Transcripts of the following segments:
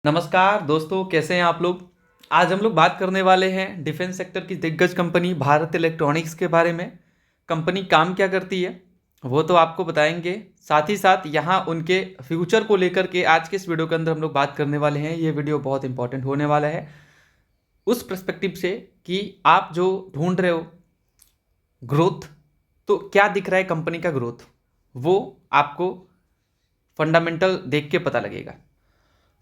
नमस्कार दोस्तों, कैसे हैं आप लोग। आज हम लोग बात करने वाले हैं डिफेंस सेक्टर की दिग्गज कंपनी भारत इलेक्ट्रॉनिक्स के बारे में। कंपनी काम क्या करती है वो तो आपको बताएंगे, साथ ही साथ यहाँ उनके फ्यूचर को लेकर के आज के इस वीडियो के अंदर हम लोग बात करने वाले हैं। ये वीडियो बहुत इंपॉर्टेंट होने वाला है उस पर्सपेक्टिव से कि आप जो ढूंढ रहे हो ग्रोथ, तो क्या दिख रहा है कंपनी का ग्रोथ, वो आपको फंडामेंटल देख के पता लगेगा।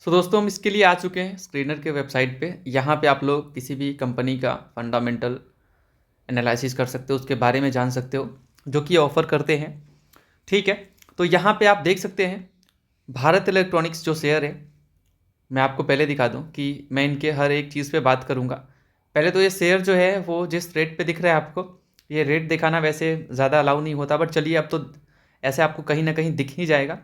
दोस्तों, हम इसके लिए आ चुके हैं स्क्रीनर के वेबसाइट पे। यहाँ पे आप लोग किसी भी कंपनी का फंडामेंटल एनालिसिस कर सकते हो, उसके बारे में जान सकते हो, जो कि ऑफ़र करते हैं। ठीक है, तो यहाँ पे आप देख सकते हैं भारत इलेक्ट्रॉनिक्स जो शेयर है। मैं आपको पहले दिखा दूँ कि मैं इनके हर एक चीज़ पे बात करूँगा। पहले तो ये शेयर जो है वो जिस रेट पे दिख रहा है आपको, ये रेट दिखाना वैसे ज़्यादा अलाउ नहीं होता, बट चलिए अब तो ऐसे आपको कहीं ना कहीं दिख ही जाएगा।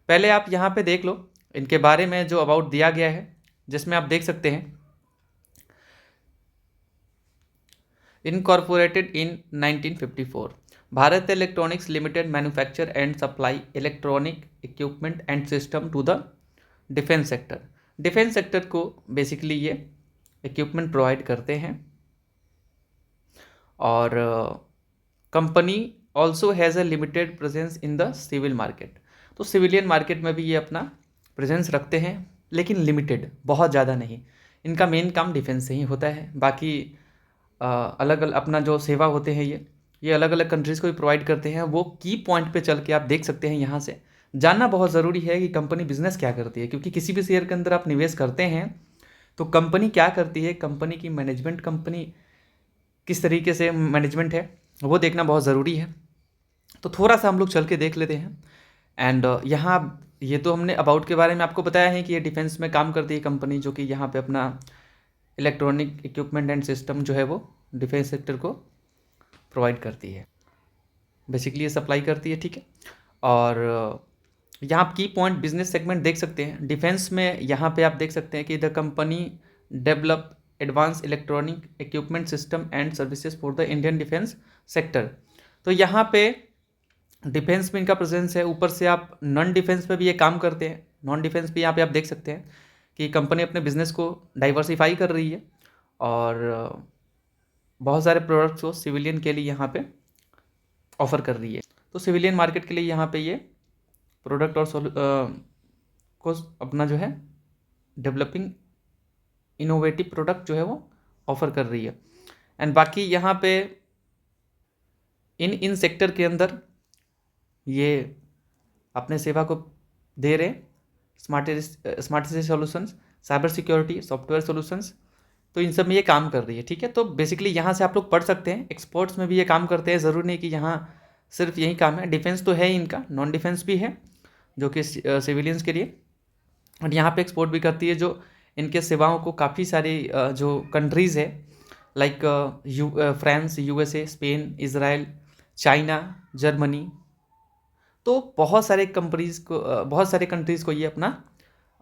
पहले आप यहाँ पे देख लो इनके बारे में जो अबाउट दिया गया है, जिसमें आप देख सकते हैं incorporated in 1954, Bharat Electronics Limited manufacture and supply electronic equipment and system to the defence sector. Defence sector को बेसिकली ये इक्विपमेंट प्रोवाइड करते हैं। और company also has a limited presence in the civil market. तो सिविलियन मार्केट में भी ये अपना प्रेजेंस रखते हैं, लेकिन लिमिटेड, बहुत ज़्यादा नहीं। इनका मेन काम डिफेंस से ही होता है। बाकी अलग अलग अपना जो सेवा होते हैं ये अलग अलग कंट्रीज़ को भी प्रोवाइड करते हैं। वो की पॉइंट पे चल के आप देख सकते हैं। यहाँ से जानना बहुत ज़रूरी है कि कंपनी बिजनेस क्या करती है, क्योंकि किसी भी शेयर के अंदर आप निवेश करते हैं तो कंपनी क्या करती है, कंपनी की मैनेजमेंट, कंपनी किस तरीके से मैनेजमेंट है, वो देखना बहुत ज़रूरी है। तो थोड़ा सा हम लोग चल के देख लेते हैं। एंड यहाँ ये तो हमने अबाउट के बारे में आपको बताया है कि ये डिफेंस में काम करती है कंपनी, जो कि यहाँ पे अपना इलेक्ट्रॉनिक इक्विपमेंट एंड सिस्टम जो है वो डिफेंस सेक्टर को प्रोवाइड करती है, बेसिकली ये सप्लाई करती है। ठीक है, और यहाँ आप की पॉइंट बिजनेस सेगमेंट देख सकते हैं डिफेंस में। यहाँ पे आप देख सकते हैं कि the company develop advance electronic equipment system and services for the Indian defence sector. तो यहाँ पे डिफेंस में इनका प्रेजेंस है। ऊपर से आप नॉन डिफेंस में भी ये काम करते हैं। नॉन डिफेंस भी यहाँ पे आप देख सकते हैं कि कंपनी अपने बिजनेस को डाइवर्सिफाई कर रही है और बहुत सारे प्रोडक्ट्स को सिविलियन के लिए यहाँ पे ऑफर कर रही है। तो सिविलियन मार्केट के लिए यहाँ पे ये प्रोडक्ट और को अपना जो है डेवलपिंग इनोवेटिव प्रोडक्ट जो है वो ऑफर कर रही है। एंड बाकी यहाँ पे इन सेक्टर के अंदर ये अपने सेवा को दे रहे smart city solutions, cyber security, software solutions, तो इन सब में ये काम कर रही है। ठीक है, तो बेसिकली यहाँ से आप लोग पढ़ सकते हैं एक्सपोर्ट्स में भी ये काम करते हैं। ज़रूरी नहीं कि यहाँ सिर्फ यही काम है। डिफेंस तो है ही इनका, नॉन डिफेंस भी है जो कि सिविलियंस के लिए, और यहाँ पे एक्सपोर्ट भी करती है, जो इनके सेवाओं को काफ़ी सारी जो कंट्रीज़ है like France, USA, Spain, Israel, China, Germany, तो बहुत सारे कंपनीज़ को बहुत सारे कंट्रीज़ को ये अपना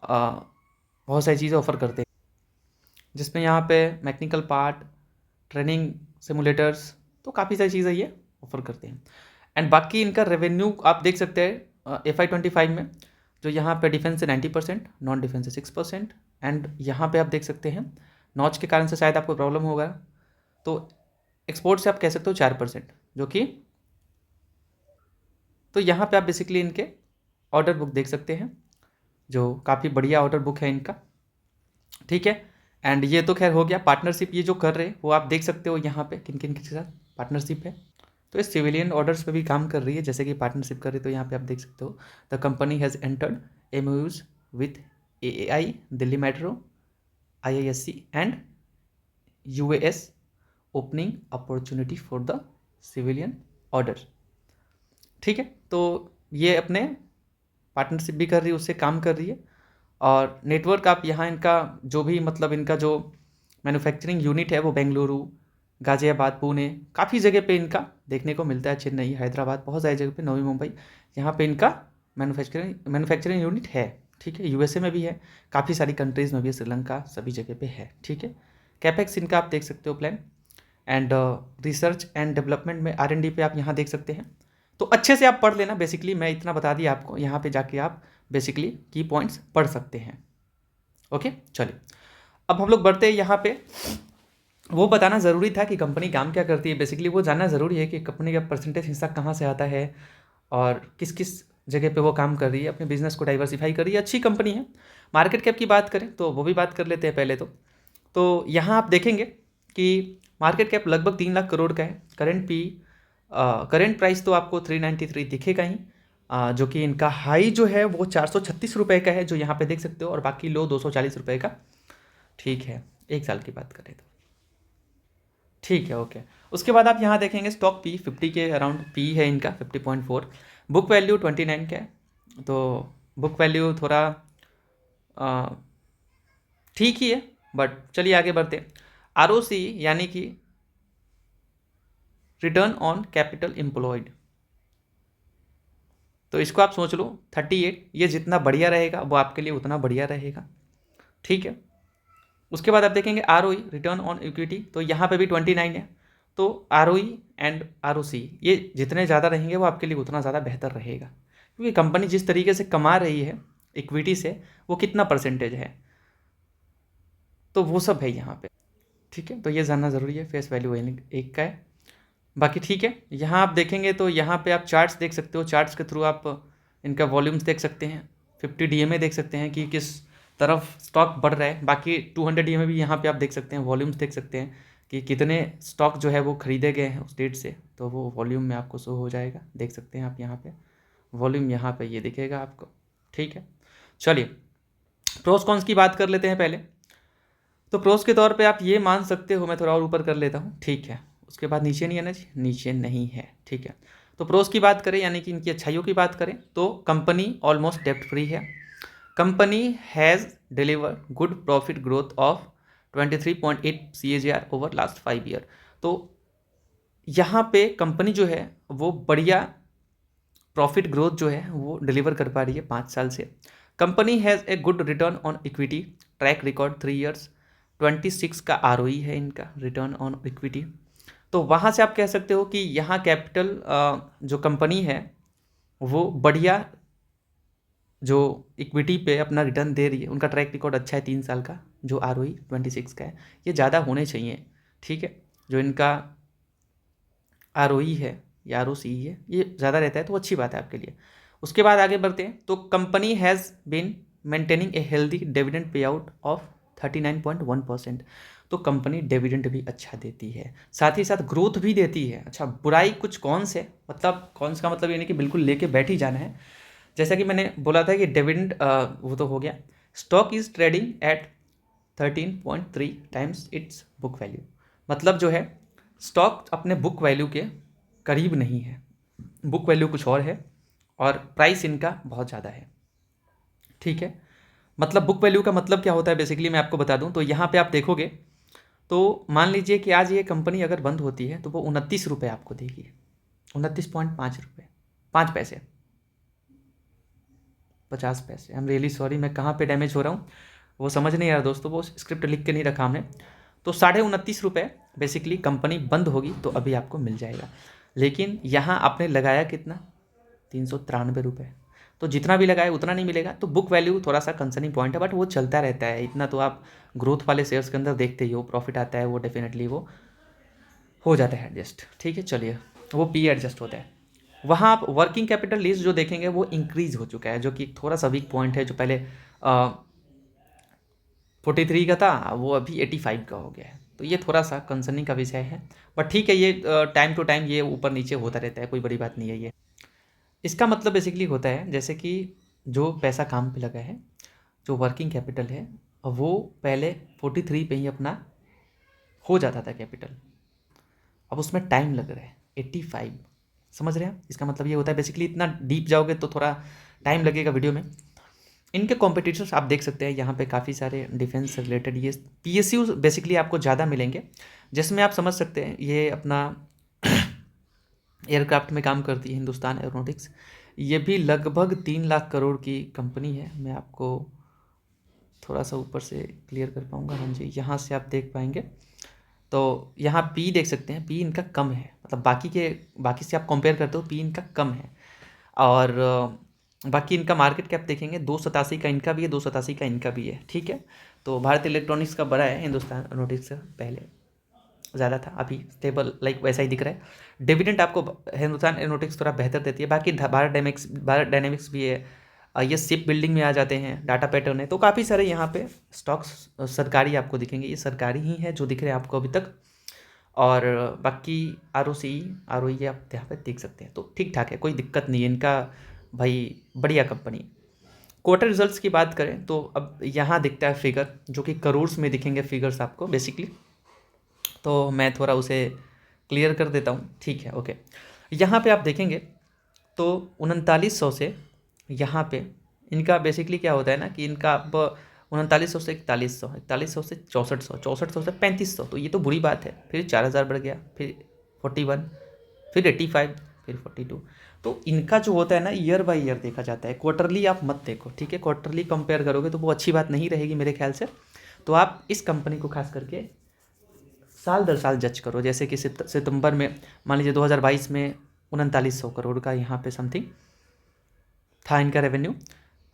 बहुत सारी चीज़ें ऑफ़र करते हैं, जिसमें यहाँ पे मैकेनिकल पार्ट, ट्रेनिंग सिमुलेटर्स, तो काफ़ी सारी चीज़ें ये ऑफ़र करते हैं। एंड बाकी इनका रेवेन्यू आप देख सकते हैं FY25 में, जो यहाँ पे डिफेंस से 90%, नॉन डिफेंस से 6%। एंड यहाँ पे आप देख सकते हैं नॉच के कारण से शायद आपको प्रॉब्लम होगा, तो एक्सपोर्ट से आप कह सकते हो 4%, जो कि तो यहाँ पे आप बेसिकली इनके ऑर्डर बुक देख सकते हैं, जो काफ़ी बढ़िया ऑर्डर बुक है इनका। ठीक है, एंड ये तो खैर हो गया पार्टनरशिप ये जो कर रहे हैं, वो आप देख सकते हो यहाँ पे किन किन के साथ पार्टनरशिप है। तो इस सिविलियन ऑर्डर्स पे भी काम कर रही है, जैसे कि पार्टनरशिप कर रही है। तो यहाँ पे आप देख सकते हो the company has entered MOUs with AAI, Delhi metro, IISc and UAS, opening opportunity for the civilian order. ठीक है, तो ये अपने पार्टनरशिप भी कर रही है, उससे काम कर रही है। और नेटवर्क आप यहाँ इनका जो भी मतलब इनका जो मैन्युफैक्चरिंग यूनिट है वो बेंगलुरु, गाज़ियाबाद, पुणे, काफ़ी जगह पे इनका देखने को मिलता है। चेन्नई, हैदराबाद, बहुत सारी जगह पे, नवी मुंबई, यहाँ पे इनका मैन्युफैक्चरिंग यूनिट है। ठीक है, USA में भी है, काफ़ी सारी कंट्रीज़ में भी है, श्रीलंका, सभी जगह पे है। ठीक है, कैपेक्स इनका आप देख सकते हो plan. And research and development में R&D पे आप यहाँ देख सकते हैं। तो अच्छे से आप पढ़ लेना, बेसिकली मैं इतना बता दिया आपको, यहाँ पे जाके आप बेसिकली की पॉइंट्स पढ़ सकते हैं। ओके चलिए, अब हम लोग बढ़ते हैं यहाँ पे। वो बताना ज़रूरी था कि कंपनी काम क्या करती है, बेसिकली वो जानना ज़रूरी है कि कंपनी का परसेंटेज हिस्सा कहाँ से आता है और किस किस जगह पे वो काम कर रही है, अपने बिजनेस को डाइवर्सिफाई कर रही है, अच्छी कंपनी है। मार्केट कैप की बात करें तो वो भी बात कर लेते हैं पहले तो यहाँ आप देखेंगे कि मार्केट कैप लगभग 3 लाख करोड़ का है। करंट प्राइस तो आपको 393 दिखेगा ही, जो कि इनका हाई जो है वो 436 रुपये का है, जो यहाँ पे देख सकते हो, और बाकी लो 240 रुपये का। ठीक है, 1 साल की बात करें तो ठीक है, ओके। उसके बाद आप यहाँ देखेंगे स्टॉक पी 50 के अराउंड पी है इनका, 50.4। बुक वैल्यू 29 का है, तो बुक वैल्यू थोड़ा ठीक ही है, बट चलिए आगे बढ़ते। आरओसी यानी कि रिटर्न ऑन कैपिटल एम्प्लॉयड, तो इसको आप सोच लो 38। ये जितना बढ़िया रहेगा वो आपके लिए उतना बढ़िया रहेगा, ठीक है। उसके बाद आप देखेंगे आरओई, रिटर्न ऑन इक्विटी, तो यहाँ पे भी 29 है। तो आरओई एंड आरओसी ये जितने ज़्यादा रहेंगे वो आपके लिए उतना ज़्यादा बेहतर रहेगा, क्योंकि कंपनी जिस तरीके से कमा रही है इक्विटी से, वो कितना परसेंटेज है, तो वो सब है यहाँ पे, ठीक है। तो ये जानना ज़रूरी है, फेस वैल्यू एक का है, बाकी ठीक है। यहाँ आप देखेंगे तो यहाँ पे आप चार्ट्स देख सकते हो, चार्ट्स के थ्रू आप इनका वॉल्यूम्स देख सकते हैं, 50 डीएमए देख सकते हैं कि किस तरफ स्टॉक बढ़ रहा है। बाकी 200 डीएमए भी यहाँ पे आप देख सकते हैं, वॉल्यूम्स देख सकते हैं कि कितने स्टॉक जो है वो खरीदे गए हैं उस डेट से, तो वो वॉल्यूम में आपको शो हो जाएगा, देख सकते हैं आप यहाँ पे वॉल्यूम, यहाँ पे ये दिखेगा आपको, ठीक है। चलिए प्रोस कॉन्स की बात कर लेते हैं पहले। तो प्रोस के तौर पे आप ये मान सकते हो, मैं थोड़ा और ऊपर कर लेता हूँ, ठीक है। उसके बाद नीचे नहीं आना चाहिए, नीचे नहीं है, ठीक है। तो प्रोस की बात करें यानी कि इनकी अच्छाइयों की बात करें तो कंपनी ऑलमोस्ट डेप्ट फ्री है। Company has deliver good profit growth of 23.8 CAGR over last 5 year. तो यहाँ पे कंपनी जो है वो बढ़िया प्रॉफिट ग्रोथ जो है वो डिलीवर कर पा रही है 5 साल से। Company has a good return on equity, track record 3 years, 26 का आरओई है इनका, रिटर्न ऑन इक्विटी। तो वहाँ से आप कह सकते हो कि यहाँ कैपिटल जो कंपनी है वो बढ़िया जो इक्विटी पे अपना रिटर्न दे रही है, उनका ट्रैक रिकॉर्ड अच्छा है 3 साल का, जो आरओई 26 का है, ये ज़्यादा होने चाहिए, ठीक है। जो इनका आरओई है या आरओसी है ये ज़्यादा रहता है तो अच्छी बात है आपके लिए। उसके बाद आगे बढ़ते हैं तो company has been maintaining a healthy dividend payout of 39.1%। तो कंपनी डिविडेंड भी अच्छा देती है, साथ ही साथ ग्रोथ भी देती है। अच्छा, बुराई कुछ कौन से, मतलब कौन सा मतलब ये नहीं कि बिल्कुल लेके बैठ ही जाना है। जैसा कि मैंने बोला था कि डिविडेंड वो तो हो गया। Stock is trading at 13.3 times it's book value, मतलब जो है स्टॉक अपने बुक वैल्यू के करीब नहीं है, बुक वैल्यू कुछ और है और प्राइस इनका बहुत ज़्यादा है, ठीक है। मतलब बुक वैल्यू का मतलब क्या होता है बेसिकली मैं आपको बता दूं, तो यहाँ पे आप देखोगे तो मान लीजिए कि आज ये कंपनी अगर बंद होती है तो वो 29 रुपये आपको देगी, 29.5 रुपये 5 पैसे 50 पैसे। आई एम रियली सॉरी, मैं कहाँ पे डैमेज हो रहा हूँ वो समझ नहीं आ रहा दोस्तों, वो स्क्रिप्ट लिख के नहीं रखा हमने। तो 29.5 रुपये बेसिकली कंपनी बंद होगी तो अभी आपको मिल जाएगा, लेकिन यहाँ आपने लगाया कितना, 393 रुपये, तो जितना भी लगाए उतना नहीं मिलेगा। तो बुक वैल्यू थोड़ा सा कंसर्निंग पॉइंट है, बट वो चलता रहता है, इतना तो आप ग्रोथ वाले शेयर्स के अंदर देखते ही हो, प्रॉफिट आता है वो डेफिनेटली वो हो जाता है एडजस्ट, ठीक है। चलिए वो पी एडजस्ट होता है। वहाँ आप वर्किंग कैपिटल लिस्ट जो देखेंगे वो इंक्रीज हो चुका है, जो कि थोड़ा सा वीक पॉइंट है, जो पहले 43 का था वो अभी 85 का हो गया है, तो ये थोड़ा सा कंसर्निंग का विषय है, बट ठीक है, ये टाइम टू टाइम ये ऊपर नीचे होता रहता है, कोई बड़ी बात नहीं है ये। इसका मतलब बेसिकली होता है जैसे कि जो पैसा काम पे लगा है, जो वर्किंग कैपिटल है, वो पहले 43 पे ही अपना हो जाता था कैपिटल, अब उसमें टाइम लग रहा है 85, समझ रहे हैं? इसका मतलब ये होता है बेसिकली, इतना डीप जाओगे तो थोड़ा टाइम लगेगा वीडियो में। इनके कॉम्पिटिटर्स आप देख सकते हैं यहाँ पे काफ़ी सारे डिफेंस से रिलेटेड ये पीएसयू बेसिकली आपको ज़्यादा मिलेंगे, जिसमें आप समझ सकते हैं ये अपना एयरक्राफ्ट में काम करती है हिंदुस्तान एरोनॉटिक्स, ये भी लगभग 3 लाख करोड़ की कंपनी है। मैं आपको थोड़ा सा ऊपर से क्लियर कर पाऊँगा, हाँ जी, यहाँ से आप देख पाएंगे तो यहाँ पी देख सकते हैं, पी इनका कम है, मतलब बाकी से आप कंपेयर करते हो पी इनका कम है। और बाकी इनका मार्केट कैप देखेंगे 287 का इनका भी है, 287 का इनका भी है, ठीक है। तो भारत इलेक्ट्रॉनिक्स का बड़ा है, हिंदुस्तान एरोनॉटिक्स से पहले ज़्यादा था, अभी स्टेबल लाइक वैसा ही दिख रहा है। डिविडेंड आपको हिंदुस्तान एरोनॉटिक्स थोड़ा बेहतर देती है, बाकी भारत डायनेमिक्स भी है, ये शिप बिल्डिंग में आ जाते हैं, डाटा पैटर्न है, तो काफ़ी सारे यहाँ पे स्टॉक्स सरकारी आपको दिखेंगे, ये सरकारी ही है जो दिख रहे हैं आपको अभी तक। और बाकी ROE ये आप यहाँ पे देख सकते हैं, तो ठीक ठाक है, कोई दिक्कत नहीं है इनका भाई, बढ़िया कंपनी। क्वार्टर रिजल्ट्स की बात करें तो अब यहाँ दिखता है फिगर जो कि करोड़्स में दिखेंगे फिगर्स आपको बेसिकली, तो मैं थोड़ा उसे क्लियर कर देता हूँ, ठीक है, ओके। यहाँ पे आप देखेंगे तो 3900 से यहाँ पे इनका बेसिकली क्या होता है ना कि इनका अब 3900 से 4100, 4100 से 6400, 6400 से 3500, तो ये तो बुरी बात है। फिर 4000 बढ़ गया, फिर 41, फिर 85, फिर 42। तो इनका जो होता है ना ईयर बाय ईयर देखा जाता है, क्वार्टरली आप मत देखो, ठीक है। क्वार्टरली कंपेयर करोगे तो वो अच्छी बात नहीं रहेगी मेरे ख्याल से। तो आप इस कंपनी को खास करके साल दर साल जज करो, जैसे कि सितंबर में मान लीजिए 2022 में 3900 करोड़ का यहाँ पे समथिंग था इनका रेवेन्यू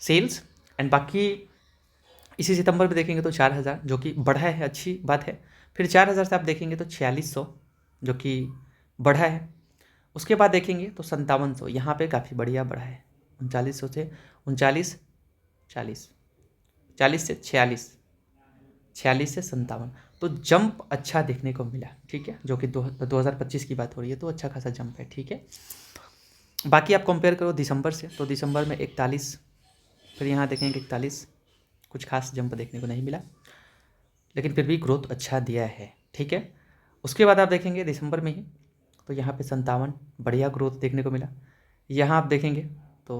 सेल्स, एंड बाकी इसी सितंबर में देखेंगे तो 4000 जो कि बढ़ा है, अच्छी बात है। फिर 4000 से आप देखेंगे तो 4600 जो कि बढ़ा है। उसके बाद देखेंगे तो 5700, यहाँ पे काफ़ी बढ़िया बढ़ा है, 3900 से 39, 40, 40 से 46, 46 से 57, तो जंप अच्छा देखने को मिला, ठीक है, जो कि 2025 की बात हो रही है, तो अच्छा खासा जंप है, ठीक है। बाकी आप कंपेयर करो दिसंबर से, तो दिसंबर में 41, फिर यहाँ देखेंगे 41, कुछ खास जंप देखने को नहीं मिला, लेकिन फिर भी ग्रोथ अच्छा दिया है, ठीक है। उसके बाद आप देखेंगे दिसंबर में ही तो यहाँ पे 57, बढ़िया ग्रोथ देखने को मिला। यहाँ आप देखेंगे तो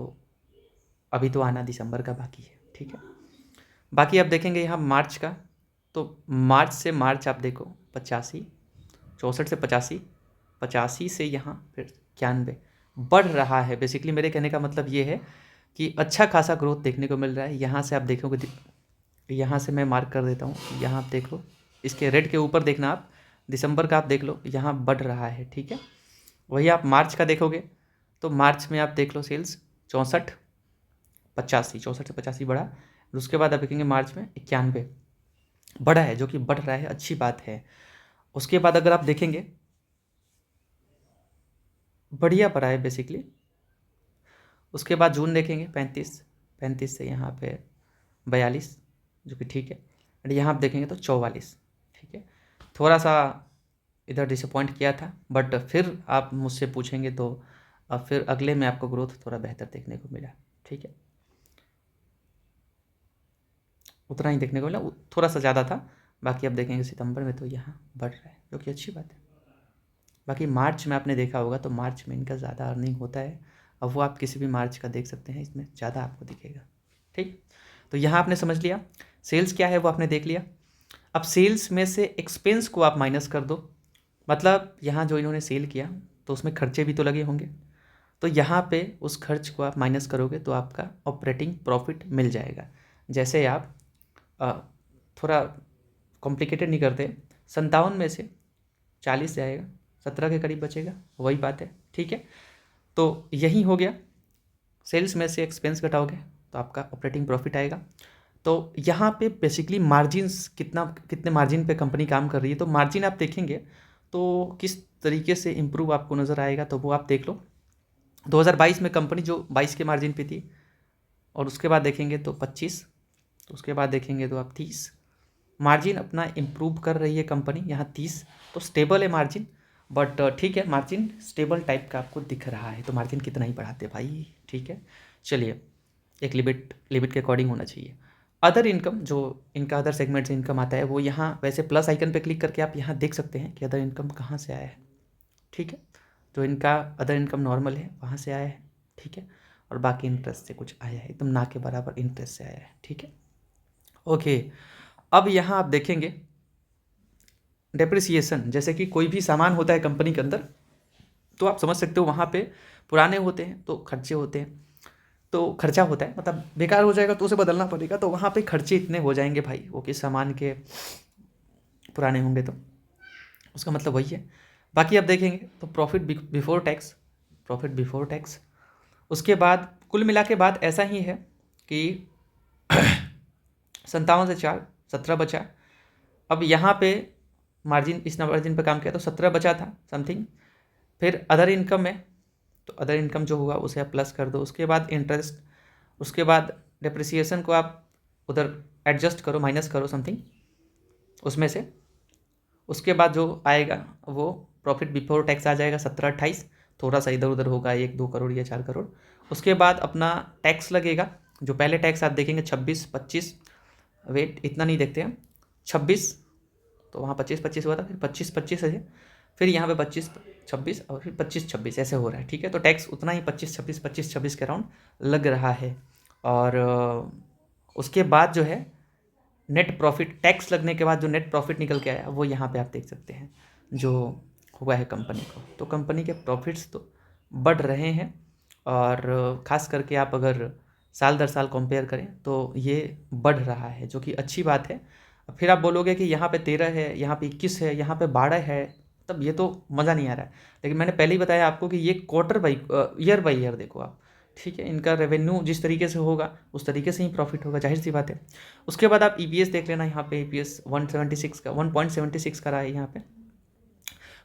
अभी तो आना दिसंबर का बाकी है, ठीक है। बाकी आप देखेंगे यहाँ मार्च का, तो मार्च से मार्च आप देखो 85, 64 से 85, 85 से यहाँ फिर 91, बढ़ रहा है। बेसिकली मेरे कहने का मतलब ये है कि अच्छा खासा ग्रोथ देखने को मिल रहा है। यहाँ से आप देखोगे, यहाँ से मैं मार्क कर देता हूँ, यहाँ आप देख लो, इसके रेड के ऊपर देखना आप, दिसंबर का आप देख लो, यहाँ बढ़ रहा है, ठीक है। वही आप मार्च का देखोगे तो मार्च में आप देख लो सेल्स 64, 85, 64 से 85 बढ़ा। उसके बाद आप देखेंगे मार्च में 91 बढ़ा है, जो कि बढ़ रहा है, अच्छी बात है। उसके बाद अगर आप देखेंगे बढ़िया बढ़ा है बेसिकली। उसके बाद जून देखेंगे 35, 35 से यहाँ पे 42 जो कि ठीक है, एंड यहाँ आप देखेंगे तो 44, ठीक है। थोड़ा सा इधर डिसअपॉइंट किया था, बट फिर आप मुझसे पूछेंगे तो अब फिर अगले में आपको ग्रोथ थोड़ा बेहतर देखने को मिला, ठीक है। उतना ही देखने को मिला, थोड़ा सा ज़्यादा था। बाकी अब देखेंगे सितंबर में तो यहाँ बढ़ रहा है, जो कि अच्छी बात है। बाकी मार्च में आपने देखा होगा तो मार्च में इनका ज़्यादा अर्निंग होता है, अब वो आप किसी भी मार्च का देख सकते हैं, इसमें ज़्यादा आपको दिखेगा, ठीक। तो यहाँ आपने समझ लिया सेल्स क्या है, वो आपने देख लिया। अब सेल्स में से एक्सपेंस को आप माइनस कर दो, मतलब यहाँ जो इन्होंने सेल किया तो उसमें खर्चे भी तो लगे होंगे, तो यहाँ पे उस खर्च को आप माइनस करोगे तो आपका ऑपरेटिंग प्रॉफिट मिल जाएगा। जैसे आप थोड़ा कॉम्प्लिकेटेड नहीं करते, 57 में से 40 जाएगा, 17 के करीब बचेगा, वही बात है, ठीक है। तो यही हो गया, सेल्स में से एक्सपेंस घटाओगे तो आपका ऑपरेटिंग प्रॉफिट आएगा। तो यहाँ पे बेसिकली मार्जिन्स कितने मार्जिन पे कंपनी काम कर रही है, तो मार्जिन आप देखेंगे तो किस तरीके से इम्प्रूव आपको नज़र आएगा, तो वो आप देख लो। 2022 में कंपनी जो 22 के मार्जिन पे थी, और उसके बाद देखेंगे तो 25, तो उसके बाद देखेंगे तो आप 30, मार्जिन अपना इम्प्रूव कर रही है कंपनी, यहाँ 30, तो स्टेबल है मार्जिन, बट ठीक है, मार्जिन स्टेबल टाइप का आपको दिख रहा है, तो मार्जिन कितना ही बढ़ाते भाई, ठीक है। चलिए, एक लिमिट के अकॉर्डिंग होना चाहिए। अदर इनकम, जो इनका अदर सेगमेंट से इनकम आता है, वो यहाँ वैसे प्लस आइकन पे क्लिक करके आप यहाँ देख सकते हैं कि अदर इनकम कहाँ से आया है, ठीक है। जो इनका अदर इनकम नॉर्मल है वहाँ से आया है, ठीक है, और बाकी इंटरेस्ट से कुछ आया है, एकदम ना के बराबर इंटरेस्ट से आया है, ठीक है, ओके। अब यहाँ आप देखेंगे डेप्रिसिएशन, जैसे कि कोई भी सामान होता है कंपनी के अंदर, तो आप समझ सकते हो वहाँ पे पुराने होते हैं तो खर्चे होते हैं, तो खर्चा होता है, मतलब बेकार हो जाएगा तो उसे बदलना पड़ेगा, तो वहाँ पे खर्चे इतने हो जाएंगे भाई, वो किस सामान के पुराने होंगे, तो उसका मतलब वही है। बाकी आप देखेंगे तो profit before tax, profit before tax, उसके बाद कुल मिला के बात ऐसा ही है कि 57 से 4 17 बचा। अब यहाँ पे मार्जिन, इस मार्जिन पे काम किया तो 17 बचा था समथिंग। फिर अदर इनकम है, तो अदर इनकम जो हुआ उसे आप प्लस कर दो। उसके बाद इंटरेस्ट, उसके बाद डिप्रिसिएशन को आप उधर एडजस्ट करो, माइनस करो समथिंग उसमें से। उसके बाद जो आएगा वो प्रॉफिट बिफोर टैक्स आ जाएगा 17-28, थोड़ा सा इधर उधर होगा 1-2 करोड़ या 4 करोड़। उसके बाद अपना टैक्स लगेगा, जो पहले टैक्स आप देखेंगे 26-25, वेट इतना नहीं देखते हैं, 26, तो वहाँ 25-25 हुआ था, फिर 25-25 है, फिर यहाँ पे 25-26 और फिर 25-26 ऐसे हो रहा है। ठीक है, तो टैक्स उतना ही 25-26 के अराउंड लग रहा है। और उसके बाद जो है नेट प्रॉफिट, टैक्स लगने के बाद जो नेट प्रॉफिट निकल के आया वो यहाँ पे आप देख सकते हैं जो हुआ है कंपनी को। तो कंपनी के प्रॉफिट्स तो बढ़ रहे हैं, और ख़ास करके आप अगर साल दर साल कंपेयर करें तो ये बढ़ रहा है, जो कि अच्छी बात है। फिर आप बोलोगे कि यहाँ पे 13 है, यहाँ पे 21 है, यहाँ पे 12 है, तब ये तो मज़ा नहीं आ रहा है। लेकिन मैंने पहले ही बताया आपको कि ये quarter by year by year देखो आप, ठीक है। इनका रेवेन्यू जिस तरीके से होगा उस तरीके से ही प्रॉफिट होगा, जाहिर सी बात है। उसके बाद आप ईपीएस देख लेना, यहाँ पे ईपीएस 1.76 का रहा है यहाँ पे।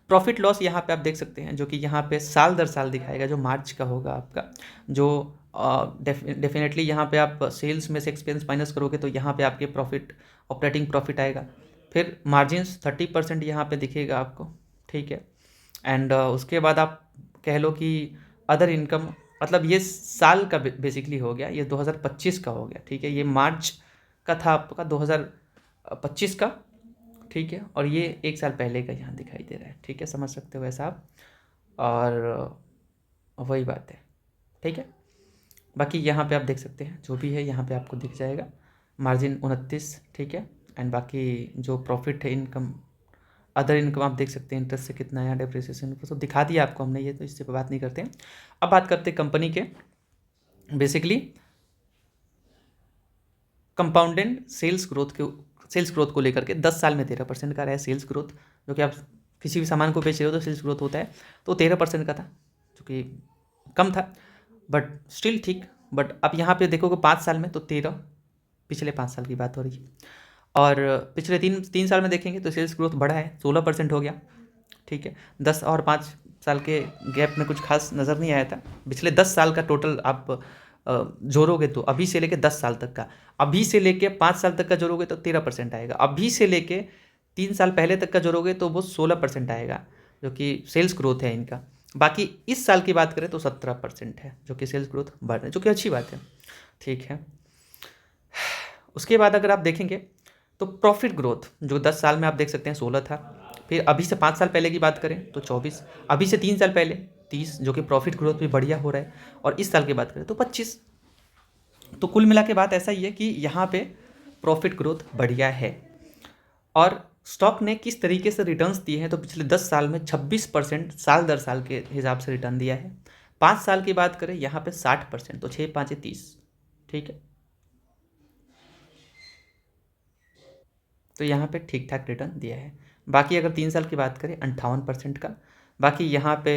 प्रॉफिट लॉस यहाँ पे आप देख सकते हैं, जो कि यहाँ पे साल दर साल दिखाएगा, जो मार्च का होगा आपका, जो डेफिनेटली यहाँ पे आप सेल्स में से एक्सपेंस माइनस करोगे तो यहाँ पे आपके प्रॉफिट, ऑपरेटिंग प्रॉफिट आएगा। फिर मार्जिन्स 30% यहाँ पे दिखेगा आपको, ठीक है। एंड उसके बाद आप कह लो कि अदर इनकम, मतलब ये साल का बेसिकली हो गया, ये 2025 का हो गया, ठीक है। ये मार्च का था आपका 2025 का, ठीक है। और ये एक साल पहले का यहाँ दिखाई दे रहा है, ठीक है, समझ सकते हो ऐसा आप। और वही बात है, ठीक है। बाकी यहाँ पे आप देख सकते हैं जो भी है यहाँ पे आपको दिख जाएगा, मार्जिन 29, ठीक है। एंड बाकी जो प्रॉफिट है, इनकम, अदर इनकम आप देख सकते हैं, इंटरेस्ट से कितना है, डेप्रिसिएशन तो दिखा दिया आपको हमने, ये तो इससे बात नहीं करते हैं। अब बात करते हैं कंपनी के बेसिकली कंपाउंडेड सेल्स ग्रोथ को लेकर के। 10 साल में 13% का रहा है सेल्स ग्रोथ, जो कि आप किसी भी सामान को बेच रहे हो तो सेल्स ग्रोथ होता है, तो 13% का था, जो कि कम था बट स्टिल ठीक। बट अब यहाँ पे देखोगे 5 साल में तो 13, पिछले 5 साल की बात हो रही है। और पिछले तीन साल में देखेंगे तो सेल्स ग्रोथ बढ़ा है, 16% हो गया, ठीक है। 10 और 5 साल के गैप में कुछ खास नज़र नहीं आया था। पिछले 10 साल का टोटल आप जोड़ोगे तो अभी से लेके 10 साल तक का, अभी से लेके 5 साल तक का जोड़ोगे तो 13% आएगा, अभी से लेके 3 साल पहले तक का जोड़ोगे तो वो 16% आएगा, जो कि सेल्स ग्रोथ है इनका। बाकी इस साल की बात करें तो 17% है, जो कि सेल्स ग्रोथ बढ़ रहा है, जो कि अच्छी बात है, ठीक है। उसके बाद अगर आप देखेंगे तो प्रॉफिट ग्रोथ जो 10 साल में आप देख सकते हैं 16 था, फिर अभी से 5 साल पहले की बात करें तो 24, अभी से 3 साल पहले 30, जो कि प्रॉफिट ग्रोथ भी बढ़िया हो रहा है, और इस साल की बात करें तो 25। तो कुल मिला के बात ऐसा ही है कि यहाँ पे प्रॉफिट ग्रोथ बढ़िया है। और स्टॉक ने किस तरीके से रिटर्न्स दिए हैं, तो पिछले 10 साल में 26% साल दर साल के हिसाब से रिटर्न दिया है। 5 साल की बात करें यहाँ पे 60%, तो 6-5 30, ठीक है। तो यहाँ पे ठीक ठाक रिटर्न दिया है। बाकी अगर 3 साल की बात करें 58% का, बाकी यहाँ पे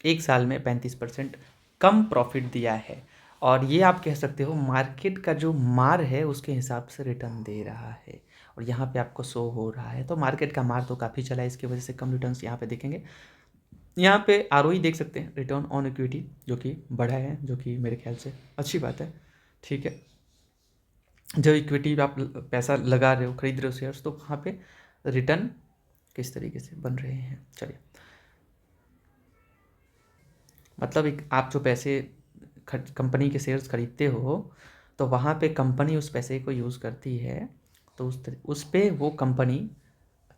1 साल में 35% कम प्रॉफिट दिया है। और ये आप कह सकते हो मार्केट का जो मार है उसके हिसाब से रिटर्न दे रहा है, और यहाँ पे आपको शो हो रहा है। तो मार्केट का मार तो काफ़ी चला है, इसकी वजह से कम रिटर्न्स यहाँ पे देखेंगे। यहाँ पे आरओई देख सकते हैं, रिटर्न ऑन इक्विटी, जो कि बढ़ा है, जो कि मेरे ख्याल से अच्छी बात है, ठीक है। जो इक्विटी आप पैसा लगा रहे हो, खरीद रहे हो शेयर्स, तो वहाँ पे रिटर्न किस तरीके से बन रहे हैं, चलिए। मतलब एक आप जो पैसे कंपनी के शेयर्स खरीदते हो तो वहाँ पे कंपनी उस पैसे को यूज़ करती है, तो उस पे वो कंपनी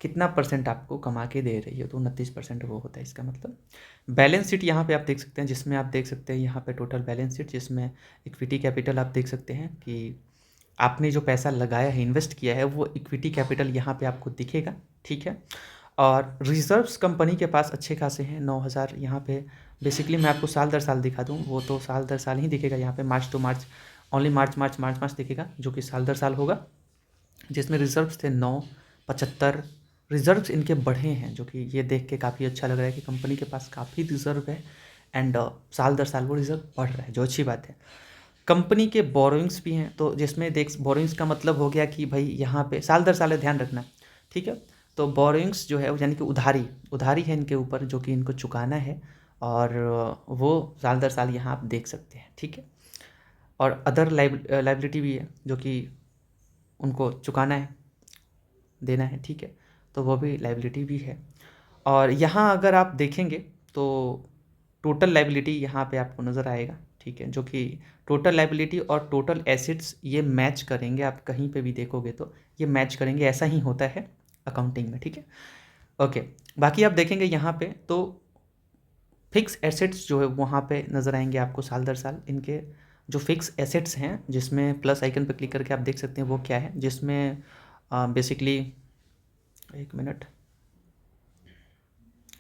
कितना परसेंट आपको कमा के दे रही है, तो 29% वो होता है इसका मतलब। बैलेंस शीट यहाँ पे आप देख सकते हैं, जिसमें आप देख सकते हैं यहाँ पे टोटल बैलेंस शीट, जिसमें इक्विटी कैपिटल आप देख सकते हैं कि आपने जो पैसा लगाया है, इन्वेस्ट किया है, वो इक्विटी कैपिटल यहाँ पे आपको दिखेगा, ठीक है। और रिजर्व्स कंपनी के पास अच्छे खासे हैं, 9000 यहाँ पे। बेसिकली मैं आपको साल दर साल दिखा दूँ, वो तो साल दर साल ही दिखेगा यहाँ पे, मार्च टू मार्च, ओनली मार्च दिखेगा, जो कि साल दर साल होगा, जिसमें रिजर्व्स थे 975। रिजर्व्स इनके बढ़े हैं, जो कि ये देख के काफ़ी अच्छा लग रहा है कि कंपनी के पास काफ़ी रिजर्व है। एंड साल दर साल वो रिजर्व बढ़ रहा है, जो अच्छी बात है। कंपनी के बोरोइंग्स भी हैं, तो जिसमें देख बोरोइंग्स का मतलब हो गया कि भाई यहाँ पे साल दर साल है, ध्यान रखना, ठीक है। तो बोरोइंग्स जो है यानी कि उधारी उधारी है इनके ऊपर, जो कि इनको चुकाना है, और वो साल दर साल यहाँ आप देख सकते हैं, ठीक है। और अदर लाइबिलिटी भी है जो कि उनको चुकाना है, देना है, ठीक है। तो वो भी लाइबिलिटी भी है। और यहाँ अगर आप देखेंगे तो टोटल लाइबिलिटी यहाँ पे आपको नज़र आएगा, ठीक है, जो कि टोटल लाइबिलिटी और टोटल एसिड्स ये मैच करेंगे, आप कहीं पे भी देखोगे तो ये मैच करेंगे, ऐसा ही होता है अकाउंटिंग में, ठीक है। ओके, बाकी आप देखेंगे यहाँ पे तो फिक्स एसेट्स जो है वहाँ पे नज़र आएंगे आपको साल दर साल। इनके जो फिक्स एसेट्स हैं, जिसमें प्लस आइकन पर क्लिक करके आप देख सकते हैं वो क्या है, जिसमें बेसिकली एक मिनट,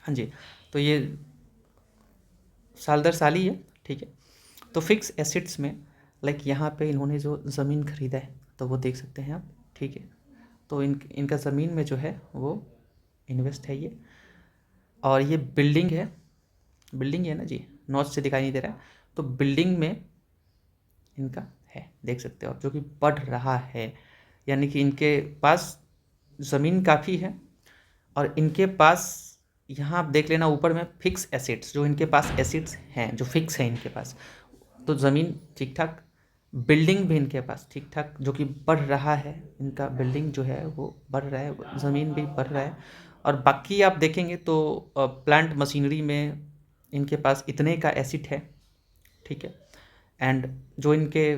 हाँ जी, तो ये साल दर साल ही है, ठीक है। तो फिक्स एसेट्स में लाइक यहाँ पे इन्होंने जो ज़मीन ख़रीदा है तो वो देख सकते हैं आप, ठीक है। तो इनका ज़मीन में जो है वो इन्वेस्ट है ये, और ये बिल्डिंग है ना जी, नॉट से दिखाई नहीं दे रहा है, तो बिल्डिंग में इनका है, देख सकते हो आप, जो कि बढ़ रहा है, यानी कि इनके पास ज़मीन काफ़ी है, और इनके पास यहाँ आप देख लेना ऊपर में फिक्स एसेट्स, जो इनके पास एसेट्स हैं जो फिक्स है इनके पास, तो ज़मीन ठीक ठाक, बिल्डिंग भी इनके पास ठीक ठाक, जो कि बढ़ रहा है, इनका बिल्डिंग जो है वो बढ़ रहा है, ज़मीन भी बढ़ रहा है। और बाकी आप देखेंगे तो प्लांट मशीनरी में इनके पास इतने का एसिड है, ठीक है। एंड जो इनके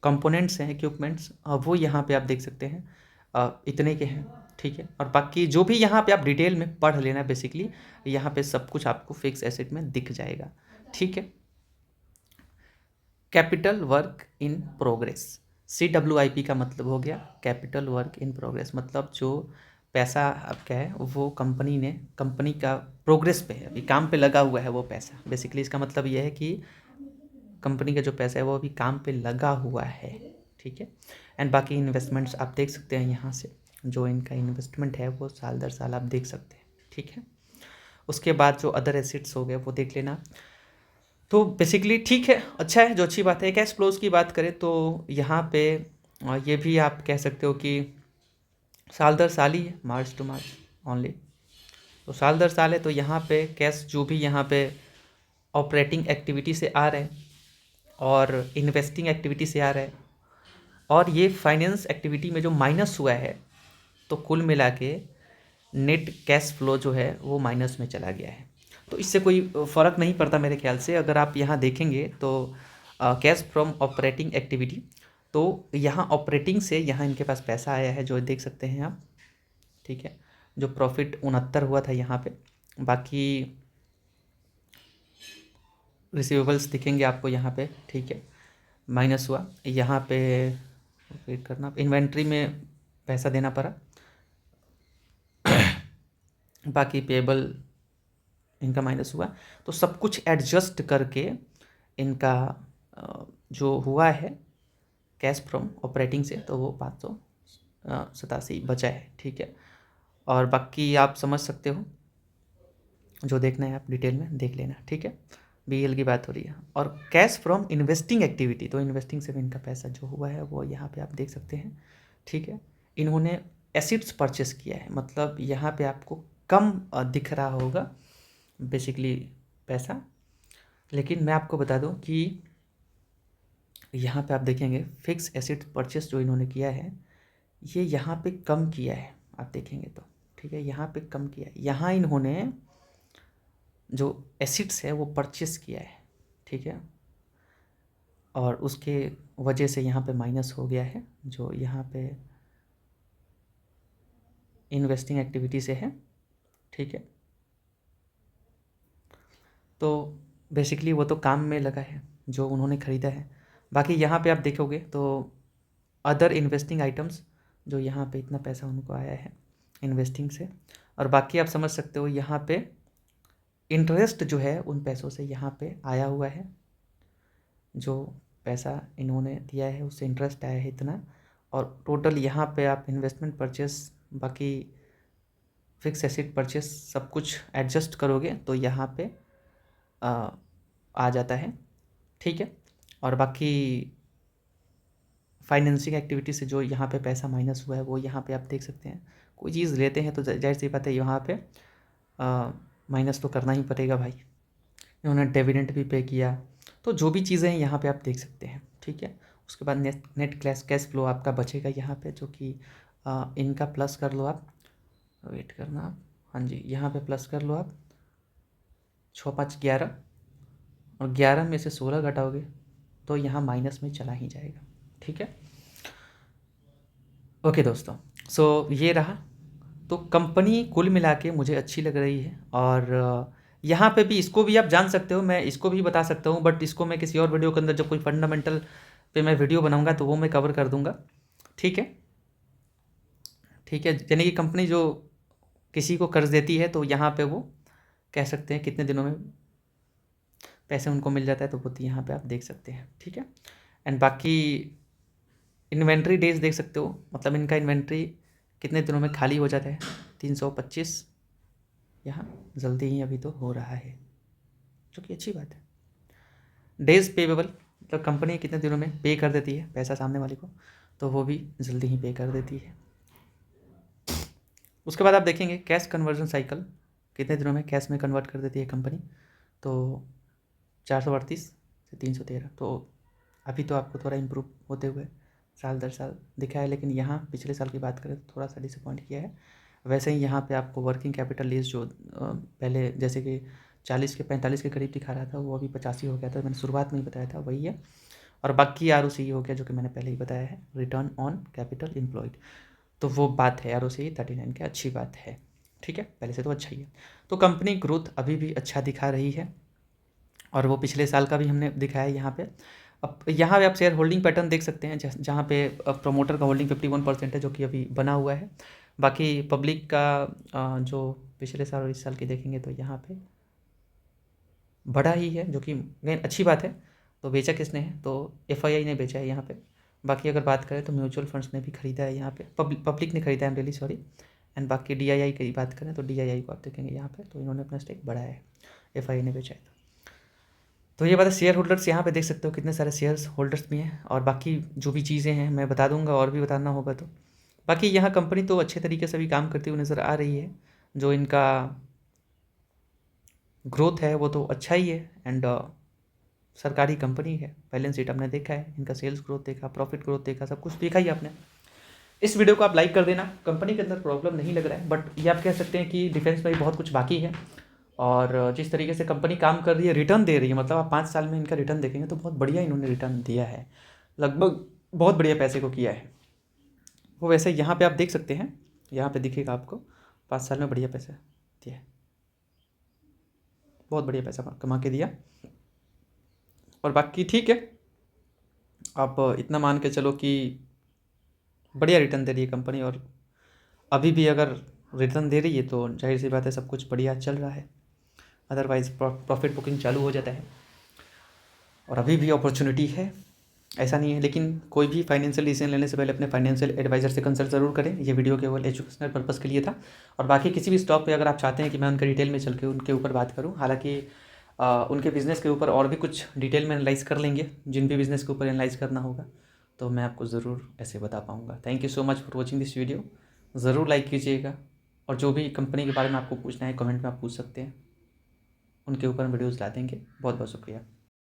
कंपोनेंट्स हैं, इक्विपमेंट्स, वो यहाँ पे आप देख सकते हैं इतने के हैं, ठीक है। और बाकी जो भी यहाँ पे आप डिटेल में पढ़ लेना, बेसिकली यहाँ पे सब कुछ आपको फिक्स एसेट में दिख जाएगा, ठीक है। Capital work in progress, CWIP का मतलब हो गया कैपिटल वर्क इन प्रोग्रेस, मतलब जो पैसा आपका है वो कंपनी का प्रोग्रेस पे है, अभी काम पे लगा हुआ है वो पैसा, बेसिकली इसका मतलब ये है कि कंपनी का जो पैसा है वो अभी काम पे लगा हुआ है, ठीक है। एंड बाकी इन्वेस्टमेंट्स आप देख सकते हैं यहाँ से, जो इनका इन्वेस्टमेंट है वो साल दर साल आप देख सकते हैं, ठीक है। उसके बाद जो अदर एसेट्स हो गए वो देख लेना। तो बेसिकली ठीक है, अच्छा है, जो अच्छी बात है। कैश फ्लोज की बात करें तो यहाँ पे ये भी आप कह सकते हो कि साल दर साल ही है, मार्च टू मार्च ओनली, तो साल दर साल है। तो यहाँ पे कैश जो भी यहाँ पे ऑपरेटिंग एक्टिविटी से आ रहे हैं और इन्वेस्टिंग एक्टिविटी से आ रहा है, और ये फाइनेंस एक्टिविटी में जो माइनस हुआ है, तो कुल मिला के नेट कैश फ्लो जो है वो माइनस में चला गया है। तो इससे कोई फ़र्क नहीं पड़ता मेरे ख्याल से। अगर आप यहाँ देखेंगे तो कैश फ्रॉम ऑपरेटिंग एक्टिविटी, तो यहाँ ऑपरेटिंग से यहाँ इनके पास पैसा आया है, जो देख सकते हैं आप, ठीक है। जो प्रॉफिट 69 हुआ था यहाँ पे, बाकी रिसीवेबल्स दिखेंगे आपको यहाँ पे, ठीक है, माइनस हुआ यहाँ पे, वेट करना, इन्वेंट्री में पैसा देना पड़ा, बाकी पेबल इनका माइनस हुआ। तो सब कुछ एडजस्ट करके इनका जो हुआ है कैश फ्रॉम ऑपरेटिंग से, तो वो 587 बचा है, ठीक है। और बाकी आप समझ सकते हो, जो देखना है आप डिटेल में देख लेना, ठीक है। BL की बात हो रही है। और कैश फ्रॉम इन्वेस्टिंग एक्टिविटी, तो इन्वेस्टिंग से भी इनका पैसा जो हुआ है वो यहाँ पे आप देख सकते हैं, ठीक है। इन्होंने एसिड्स परचेस किया है, मतलब यहाँ पे आपको कम दिख रहा होगा बेसिकली पैसा, लेकिन मैं आपको बता दूं कि यहाँ पे आप देखेंगे फिक्स एसेट परचेस जो इन्होंने किया है, ये यहाँ पे कम किया है, आप देखेंगे तो, ठीक है, यहाँ पे कम किया है। यहाँ इन्होंने जो एसिड्स है वो परचेस किया है, ठीक है, और उसके वजह से यहाँ पे माइनस हो गया है, जो यहाँ पे इन्वेस्टिंग एक्टिविटी से है, ठीक है। तो बेसिकली वो तो काम में लगा है जो उन्होंने ख़रीदा है। बाकी यहाँ पे आप देखोगे तो अदर इन्वेस्टिंग आइटम्स, जो यहाँ पे इतना पैसा उनको आया है इन्वेस्टिंग से, और बाकी आप समझ सकते हो यहाँ पे इंटरेस्ट जो है उन पैसों से यहाँ पे आया हुआ है, जो पैसा इन्होंने दिया है उससे इंटरेस्ट आया है इतना। और टोटल यहाँ पे आप इन्वेस्टमेंट परचेस, बाकी फिक्स एसेट परचेस सब कुछ एडजस्ट करोगे तो यहाँ पे आ जाता है, ठीक है। और बाकी फाइनेंसिंग एक्टिविटी से जो यहाँ पे पैसा माइनस हुआ है वो यहाँ पे आप देख सकते हैं। कोई चीज़ लेते हैं तो जाहिर सी बात है यहाँ पे माइनस तो करना ही पड़ेगा भाई। इन्होंने डिविडेंड भी पे किया, तो जो भी चीज़ें हैं यहाँ पे आप देख सकते हैं, ठीक है। उसके बाद नेट कैश फ्लो आपका बचेगा यहाँ पे, जो कि इनका प्लस कर लो आप, वेट करना आप, हाँ जी, यहाँ पे प्लस कर लो आप 6 5 11, और 11 में से 16 घटाओगे तो यहाँ माइनस में चला ही जाएगा, ठीक है। ओके दोस्तों, सो ये रहा। तो कंपनी कुल मिला के मुझे अच्छी लग रही है, और यहाँ पे भी इसको भी आप जान सकते हो, मैं इसको भी बता सकता हूँ, बट इसको मैं किसी और वीडियो के अंदर जब कोई फंडामेंटल पे मैं वीडियो बनाऊंगा तो वो मैं कवर कर दूंगा, ठीक है। ठीक है, यानी कि कंपनी जो किसी को कर्ज देती है तो यहाँ पे वो कह सकते हैं कितने दिनों में पैसे उनको मिल जाता है, तो वो तो यहाँ पे आप देख सकते हैं, ठीक है। एंड बाकी इन्वेंट्री डेज देख सकते हो, मतलब इनका इन्वेंट्री कितने दिनों में खाली हो जाता है, 325, यहाँ जल्दी ही अभी तो हो रहा है, जो कि अच्छी बात है। डेज पेबल, मतलब कंपनी कितने दिनों में पे कर देती है पैसा सामने वाले को, तो वो भी जल्दी ही पे कर देती है। उसके बाद आप देखेंगे कैश कन्वर्जन साइकिल कितने दिनों में कैश में कन्वर्ट कर देती है कंपनी, तो 438 से 313, तो अभी तो आपको थोड़ा इम्प्रूव होते हुए साल दर साल दिखा है, लेकिन यहाँ पिछले साल की बात करें तो थोड़ा सा डिसअपॉइंट किया है। वैसे ही यहाँ पे आपको वर्किंग कैपिटल लीज जो पहले जैसे कि 40 के 45 के करीब दिखा रहा था, वो अभी 85 हो गया था, मैंने शुरुआत में ही बताया था वही है। और बाकी ROCE हो गया, जो कि मैंने पहले ही बताया है, रिटर्न ऑन कैपिटल एम्प्लॉयड, तो वो बात है ROCE 39 की, अच्छी बात है, ठीक है, पहले से तो अच्छा ही है। तो कंपनी ग्रोथ अभी भी अच्छा दिखा रही है, और वो पिछले साल का भी हमने दिखाया है यहाँ पे। अब यहाँ पे आप शेयर होल्डिंग पैटर्न देख सकते हैं, जहाँ पे प्रोमोटर का होल्डिंग 51% है, जो कि अभी बना हुआ है। बाकी पब्लिक का जो पिछले साल और इस साल की देखेंगे तो यहाँ पे बड़ा ही है, जो कि मेन अच्छी बात है। तो बेचा किसने है, तो FII ने बेचा है यहाँ पे। बाकी अगर बात करें तो म्यूचुअल फंड्स ने भी खरीदा है यहाँ पे, पब्लिक ने खरीदा है, रियली सॉरी। एंड बाकी DII की बात करें तो DII को आप देखेंगे यहाँ पे, तो इन्होंने अपना स्टेक बढ़ाया है, FII ने बेचा है। तो ये बात है, शेयर होल्डर्स यहाँ पे देख सकते हो कितने सारे शेयर्स होल्डर्स भी हैं, और बाकी जो भी चीज़ें हैं मैं बता दूंगा, और भी बताना होगा तो। बाकी यहाँ कंपनी तो अच्छे तरीके से भी काम करती हुई नज़र आ रही है, जो इनका ग्रोथ है वो तो अच्छा ही है। एंड सरकारी कंपनी है, बैलेंस शीट आपने देखा है, इनका सेल्स ग्रोथ देखा, प्रॉफिट ग्रोथ देखा, सब कुछ देखा ही आपने। इस वीडियो को आप लाइक कर देना, कंपनी के अंदर प्रॉब्लम नहीं लग रहा है, बट ये आप कह सकते हैं कि डिफेंस में भी बहुत कुछ बाकी है, और जिस तरीके से कंपनी काम कर रही है, रिटर्न दे रही है, मतलब आप 5 साल में इनका रिटर्न देखेंगे तो बहुत बढ़िया इन्होंने रिटर्न दिया है, लगभग बहुत बढ़िया पैसे को किया है वो। वैसे यहाँ पे आप देख सकते हैं, यहाँ पे दिखेगा आपको 5 साल में बढ़िया पैसा दिया है, बहुत बढ़िया पैसा कमा के दिया। और बाकी ठीक है, आप इतना मान के चलो कि बढ़िया रिटर्न दे रही है कंपनी, और अभी भी अगर रिटर्न दे रही है तो जाहिर सी बात है सब कुछ बढ़िया चल रहा है, अदरवाइज़ प्रॉफिट बुकिंग चालू हो जाता है। और अभी भी अपॉर्चुनिटी है, ऐसा नहीं है। लेकिन कोई भी फाइनेंशियल डिसीजन लेने से पहले अपने फाइनेंशियल एडवाइज़र से कंसल्ट ज़रूर करें। ये वीडियो केवल एजुकेशनल पर्पज़ के लिए था। और बाकी किसी भी स्टॉक पे अगर आप चाहते हैं कि मैं उनके डिटेल में चल के उनके ऊपर बात करूं, हालांकि उनके बिज़नेस के ऊपर और भी कुछ डिटेल में एनालाइज़ कर लेंगे, जिन भी बिज़नेस के ऊपर एनालाइज़ करना होगा तो मैं आपको ज़रूर ऐसे बता पाऊँगा। Thank you so much for watching this video. ज़रूर लाइक कीजिएगा, और जो भी कंपनी के बारे में आपको पूछना है कमेंट में आप पूछ सकते हैं, उनके ऊपर हम वीडियोज़ ला देंगे। बहुत बहुत शुक्रिया।